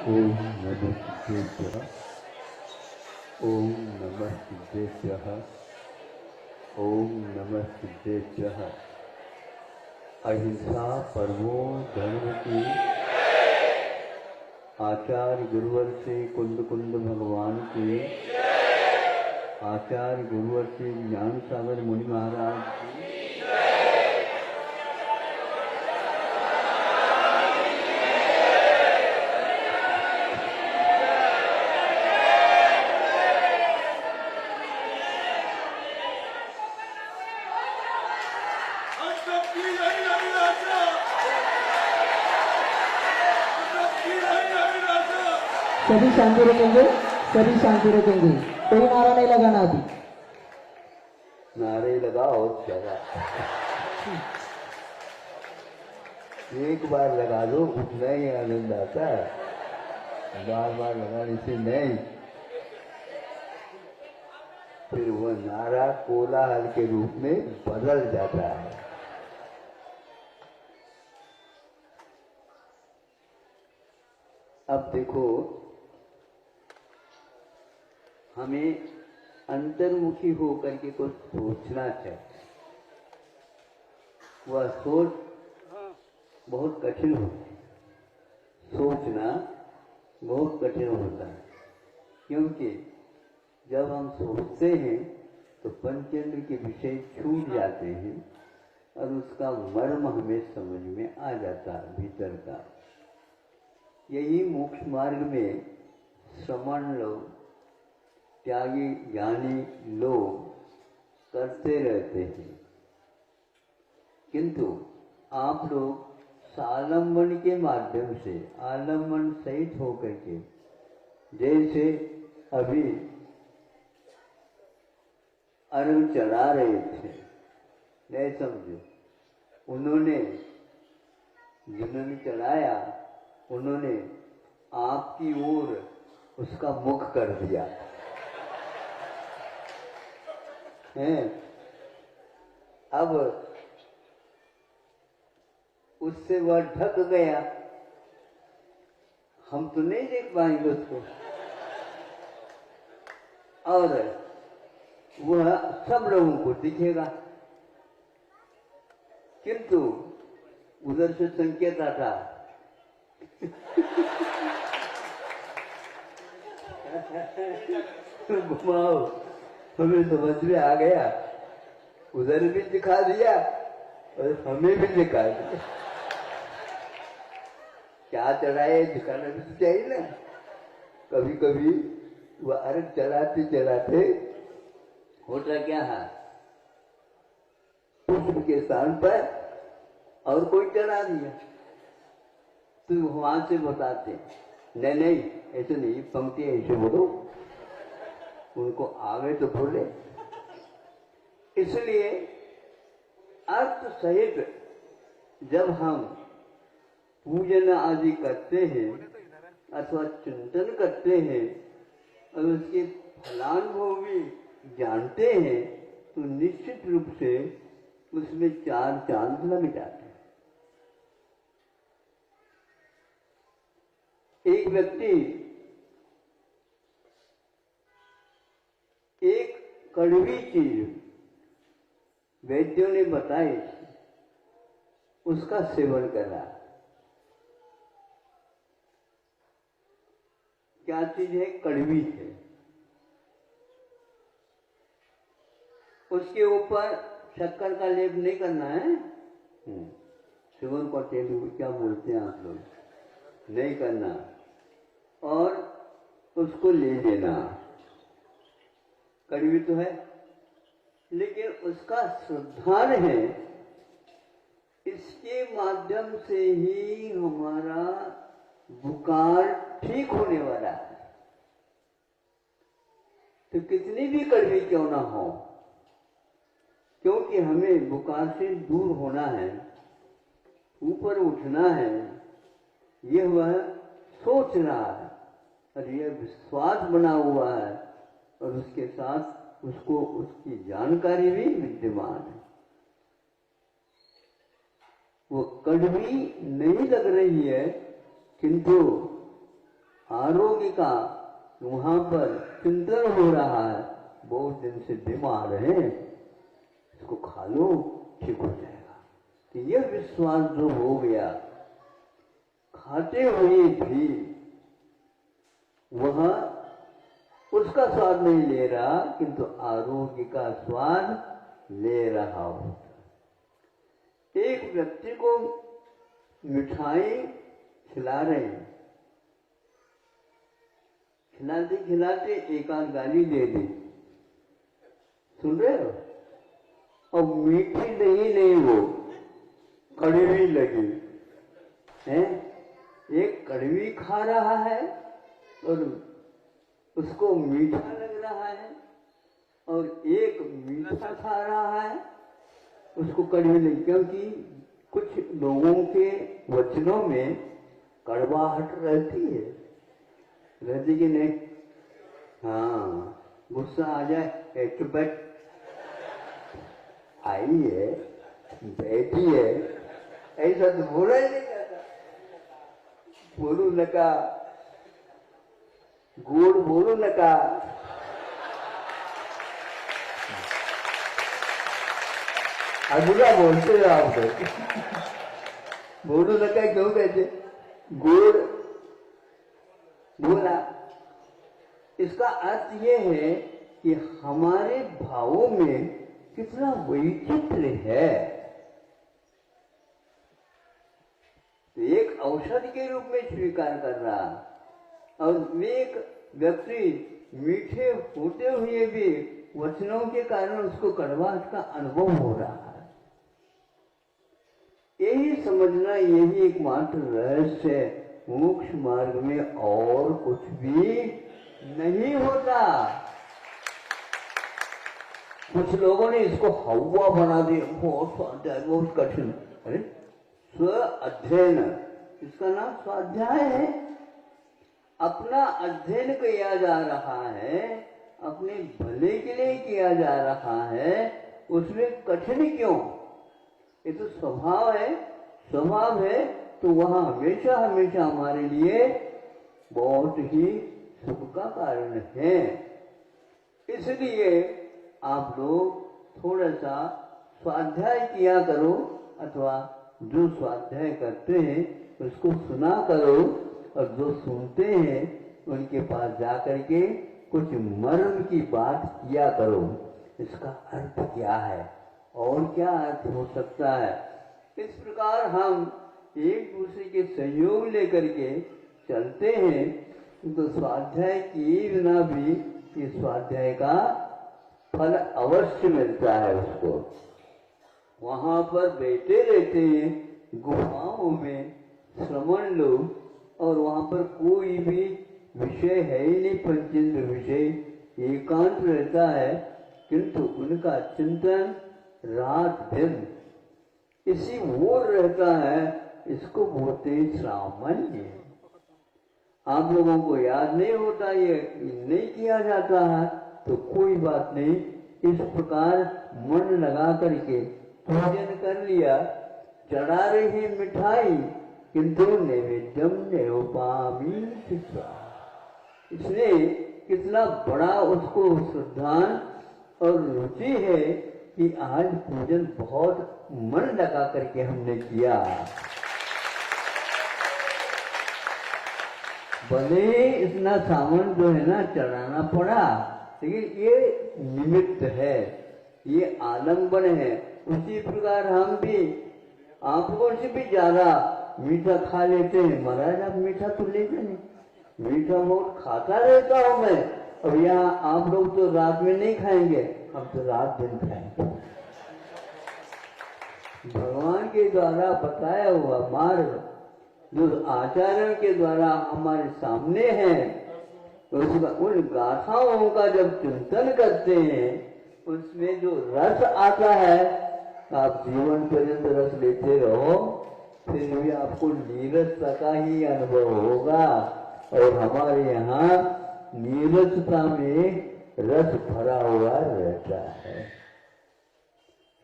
ओम नमः सिद्धेभ्यः। ओम नमः सिद्धेभ्यः। ओम नमः सिद्धेभ्यः। अहिंसा परमो धर्म की। आचार्य गुरुवर से कुंद कुंद भगवान की। आचार्य गुरुवर से ज्ञान सागर मुनि महाराज की। सभी शांति रखेंगे, सभी शांति रखेंगे। कोई नारा नहीं लगाना अभी। नारे लगाओ जरा। एक बार लगा दो, उतना ही आनंद आता है। बार बार लगाने से नहीं, फिर वह नारा कोलाहल के रूप में बदल जाता है। अब देखो, हमें अंतर्मुखी होकर के कुछ सोचना चाहिए। वह सोच बहुत कठिन होती है। सोचना बहुत कठिन होता है, क्योंकि जब हम सोचते हैं तो पंचेंद्र के विषय छूट जाते हैं और उसका मर्म हमें समझ में आ जाता है भीतर का। यही मोक्ष मार्ग में श्रमण लोग, त्यागी ज्ञानी लोग करते रहते हैं, किंतु आप लोग सालंबन के माध्यम से आलम्बन सहित होकर के, जैसे अभी अर्घ चढ़ा रहे थे, नहीं समझो, उन्होंने जिन्होंने चढ़ाया उन्होंने आपकी ओर उसका मुख कर दिया है। अब उससे वह ढक गया, हम तो नहीं देख पाएंगे उसको, और वह सब लोगों को दिखेगा, किंतु उधर से संकेत आता घुमाओ, हमें समझ में आ गया, उधर भी दिखा दिया और हमें भी दिखा दिया। क्या चढ़ाए, दिखाना भी तो चाहिए ना। कभी कभी वह अर्घ चढ़ाते चढ़ाते होता क्या है, पुष्प के स्थान पर और कोई चढ़ा दिया, तो वहां से बताते नहीं नहीं ऐसे नहीं, पंक्ति ऐसे बोलो, उनको आगे तो बोले। इसलिए अर्थ सहित जब हम पूजन आदि करते हैं अथवा चिंतन करते हैं और उसके फलानुभव भी जानते हैं, तो निश्चित रूप से उसमें चार चांद लग जाते हैं। एक व्यक्ति एक कड़वी चीज वैद्यों ने बताई, उसका सेवन करा। क्या चीज है? कड़वी है। उसके ऊपर शक्कर का लेप नहीं करना है, शुगर का तेल क्या बोलते हैं आप लोग, नहीं करना, और उसको ले लेना। कड़वी तो है, लेकिन उसका श्रद्धान है, इसके माध्यम से ही हमारा बुखार ठीक होने वाला है। तो कितनी भी कड़वी क्यों ना हो, क्योंकि हमें बुखार से दूर होना है, ऊपर उठना है, यह वह सोच रहा है और यह विश्वास बना हुआ है, और उसके साथ उसको उसकी जानकारी भी विद्यमान है। वो कड़वी नहीं लग रही है, किंतु आरोग्य का वहां पर चिंतन हो रहा है, बहुत दिन से बीमार है, इसको खा लो ठीक हो जाएगा। तो यह विश्वास जो हो गया, खाते हुए भी वह उसका स्वाद नहीं ले रहा, किंतु आरोग्य का स्वाद ले रहा होता। एक व्यक्ति को मिठाई खिला रहे हैं, खिलाते खिलाते एक आध गाली दे दी, सुन रहे हो, और मीठी नहीं वो कड़वी लगी है। एक कड़वी खा रहा है और उसको मीठा लग रहा है, और एक मीठा खा रहा है उसको कड़वी लगी, क्योंकि कुछ लोगों के वचनों में कड़वाहट रहती है, रहती कि नहीं? हाँ, गुस्सा आ जाए, चुप बैठ, आई है, बैठी है, ऐसा तो बोला ही नहीं जाता। बोलू नका, गोड़ बोलू नका, अधूरा बोलते हो आप लोग। बोलू नका क्यों कहते? गोड़ बोला, इसका अर्थ यह है कि हमारे भावों में कितना वैचित्र्य है। तो एक औषधि के रूप में स्वीकार कर रहा, और एक व्यक्ति मीठे होते हुए भी वचनों के कारण उसको कड़वाहट का अनुभव हो रहा है। यही समझना, यही एकमात्र रहस्य है। मोक्ष मार्ग में और कुछ भी नहीं होता। कुछ लोगों ने इसको हवा बना दिया, बहुत स्वाध्याय, बहुत कठिन। अरे स्व अध्ययन, इसका नाम स्वाध्याय है। अपना अध्ययन किया जा रहा है, अपने भले के लिए किया जा रहा है, उसमें कठिन क्यों? ये तो स्वभाव है, स्वभाव है, तो वहां हमेशा हमेशा हमारे लिए बहुत ही सुख का कारण है। इसलिए आप लोग थोड़ा सा स्वाध्याय किया करो, अथवा जो स्वाध्याय करते हैं उसको सुना करो, और जो सुनते हैं उनके पास जाकर के कुछ मर्म की बात किया करो। इसका अर्थ क्या है और क्या अर्थ हो सकता है? इस प्रकार हम एक दूसरे के सहयोग लेकर के चलते हैं, तो स्वाध्याय किए बिना भी ये स्वाध्याय का फल अवश्य मिलता है उसको। वहां पर बैठे रहते हैं गुफाओं में श्रवण लोग, और वहां पर कोई भी विषय है ही नहीं, पंचेंद्र विषय, एकांत रहता है, किंतु उनका चिंतन रात दिन इसी ओर रहता है। इसको बोलते सामान्य। आप लोगों को याद नहीं होता, ये नहीं किया जाता है, तो कोई बात नहीं। इस प्रकार मन लगा करके पूजन कर लिया, चढ़ा रही मिठाई, किंतु नैवेद्यम नैवपामी। इसने कितना बड़ा उसको श्रद्धा और रुचि है कि आज पूजन बहुत मन लगा करके हमने किया। भले इतना सामान जो है ना चढ़ाना पड़ा, लेकिन ये निमित्त है, ये आलम्बन है। उसी प्रकार हम भी आप लोगों से भी ज्यादा मीठा खा लेते हैं। महाराज आप मीठा तो लेते नहीं, मीठा बहुत खाता रहता हूं मैं। अब यहाँ आप लोग तो रात में नहीं खाएंगे, हम तो रात दिन खाएंगे। भगवान के द्वारा बताया हुआ मार्ग जो आचरण के द्वारा हमारे सामने है, उन गाथाओं का जब चिंतन करते हैं, उसमें जो रस आता है, आप जीवन पर्यंत रस लेते रहो, फिर भी आपको नीरसता का ही अनुभव होगा। और हमारे यहाँ नीरसता में रस भरा हुआ रहता है।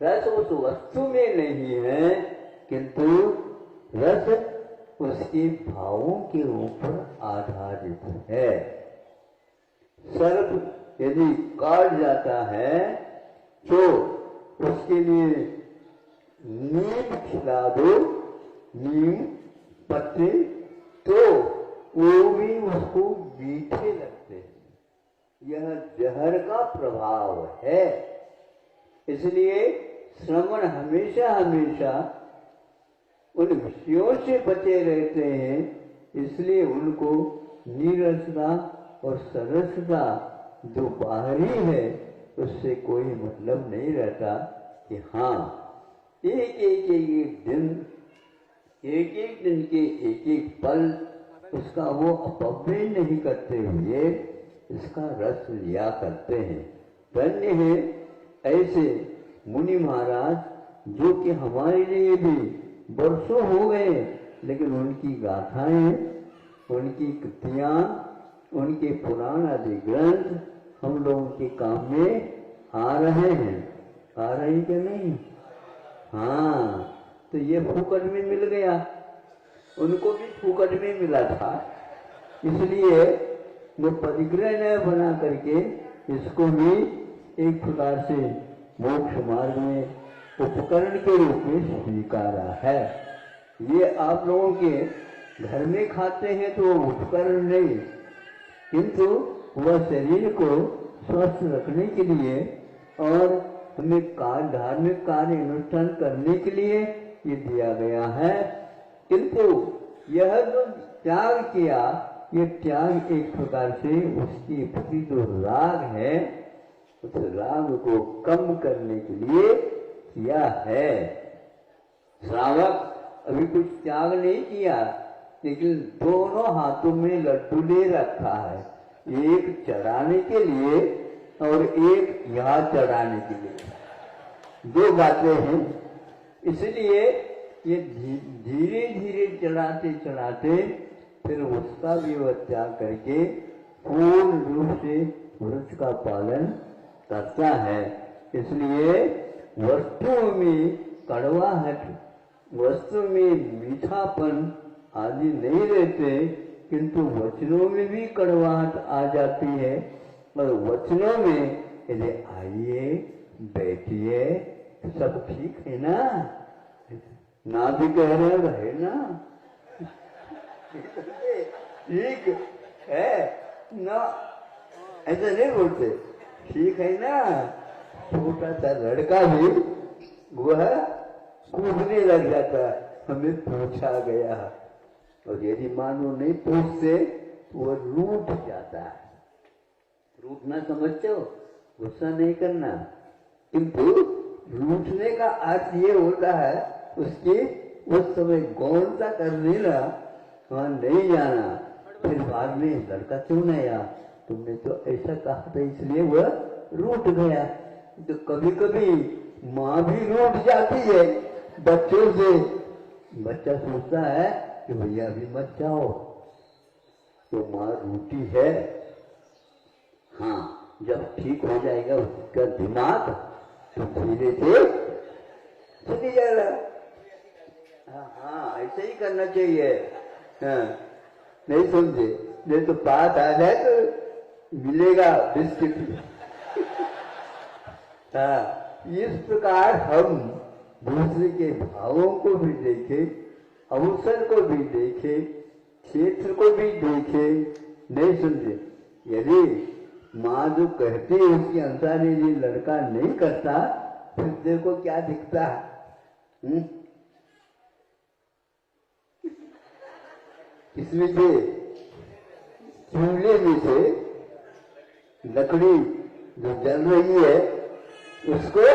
रस उस वस्तु में नहीं है, किंतु रस उसके भावों के ऊपर आधारित है। सर्प यदि काट जाता है तो उसके लिए नीम खिला दो, नीम पत्ते, तो वो भी उसको मीठे लगते हैं। यह जहर का प्रभाव है। इसलिए श्रवण हमेशा हमेशा उन विषयों से बचे रहते हैं। इसलिए उनको नीरसता और सरसता जो बाहरी है उससे कोई मतलब नहीं रहता कि हाँ एक एक दिन के एक एक पल उसका वो अपव्यय नहीं करते हुए इसका रस लिया करते हैं। धन्य है ऐसे मुनि महाराज जो कि हमारे लिए भी वर्षों हो गए, लेकिन उनकी गाथाएं, उनकी कृतियां, उनके पुराण आदि ग्रंथ हम लोगों के काम में आ रहे हैं। आ रही कि नहीं? हाँ, तो ये फूकट में मिल गया, उनको भी फूकट में मिला था। इसलिए वो परिग्रह बना करके इसको भी एक प्रकार से मोक्ष मार्ग में उपकरण के रूप में स्वीकारा है। ये आप लोगों के घर में खाते हैं तो उपकरण नहीं, किंतु वह शरीर को स्वस्थ रखने के लिए और हमें धार्मिक कार्य अनुष्ठान करने के लिए ये दिया गया है। किंतु यह जो त्याग किया, ये त्याग एक प्रकार से उसके प्रति जो राग है उस राग को कम करने के लिए किया है। श्रावक अभी कुछ त्याग नहीं किया, लेकिन दोनों हाथों में लड्डू ले रखा है, एक चढ़ाने के लिए और एक यहाँ चढ़ाने के लिए। दो बातें हैं। इसलिए ये धीरे धीरे चढ़ाते चढ़ाते फिर उसका भी वह त्याग करके पूर्ण रूप से व्रत का पालन करता है। इसलिए वस्तुओं में कड़वाहट, वस्तु में मीठापन आदि नहीं रहते, किंतु वचनों में भी कड़वाहट आ जाती है। और वचनों में यदि आइए बैठिए सब ठीक है ना, ना भी कह रहे है ना, ठीक है ना, ऐसा नहीं बोलते, ठीक है ना। छोटा सा लड़का भी वह कूदने लग जाता है, हमें पूछा गया, और यदि मानो नहीं पूछते तो वह रूठ जाता है। रूठना समझते हो, गुस्सा नहीं करना, किंतु रूठने का अर्थ ये होता है उसकी उस समय गौरता कर लेना, वहां नहीं जाना। फिर बाद में लड़का क्यों नहीं आया, तुमने तो ऐसा कहा था इसलिए वह रूठ गया। तो कभी कभी माँ भी रूठ जाती है बच्चों से। बच्चा सोचता है कि भैया अभी मत जाओ, तो माँ रूठी है। हाँ, जब ठीक हो जाएगा उसका दिमाग तो धीरे से चली जाएगा। हाँ, ऐसे ही करना चाहिए। हाँ, नहीं समझे, नहीं तो बात आ जाए तो मिलेगा बिस्किट। हाँ, इस प्रकार हम दूसरे के भावों को भी देखे, अवसर को भी देखे, क्षेत्र को भी देखे। नहीं समझे, यदि माँ जो कहती है उसके अनुसार यदि लड़का नहीं करता फिर देखो क्या दिखता है। इसमें से चूल्हे में से लकड़ी जो जल रही है उसको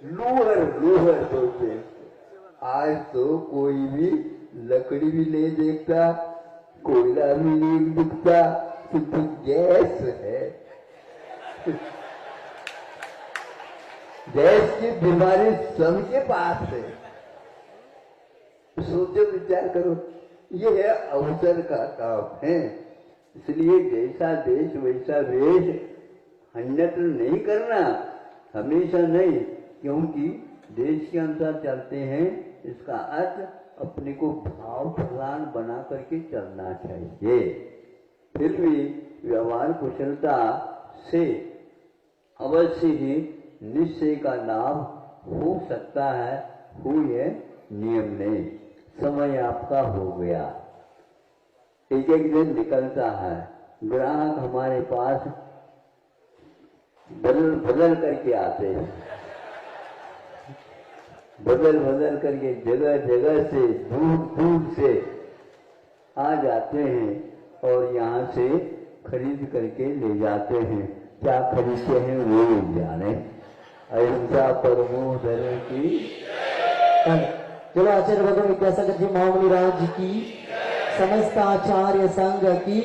लूहर बोलते हैं। आज तो कोई भी लकड़ी भी नहीं देखता, कोयला भी नहीं दिखता, किंतु गैस है। गैस की बीमारी सबके पास है। सोचो, विचार करो, ये है अवसर का काम है। इसलिए जैसा देश वैसा वेश, अन्यत्र नहीं करना, हमेशा नहीं, क्योंकि देश के अनुसार चलते हैं, इसका अर्थ अपने को भाव प्रधान बना करके चलना चाहिए। फिर भी व्यवहार कुशलता से अवश्य ही निश्चय का लाभ हो सकता है, हुए नियम नहीं। समय आपका हो गया, एक एक दिन निकलता है, ग्राहक हमारे पास बदल बदल करके आते हैं, बदल बदल करके जगह जगह से दूर दूर से आ जाते हैं और यहाँ से खरीद करके ले जाते हैं। क्या खरीदते हैं वो ही जाने। अहिंसा परमो धर्म की। चलो आचार्य भगवान विद्यासागर जी महामुनि राज जी की, समस्त आचार्य संघ की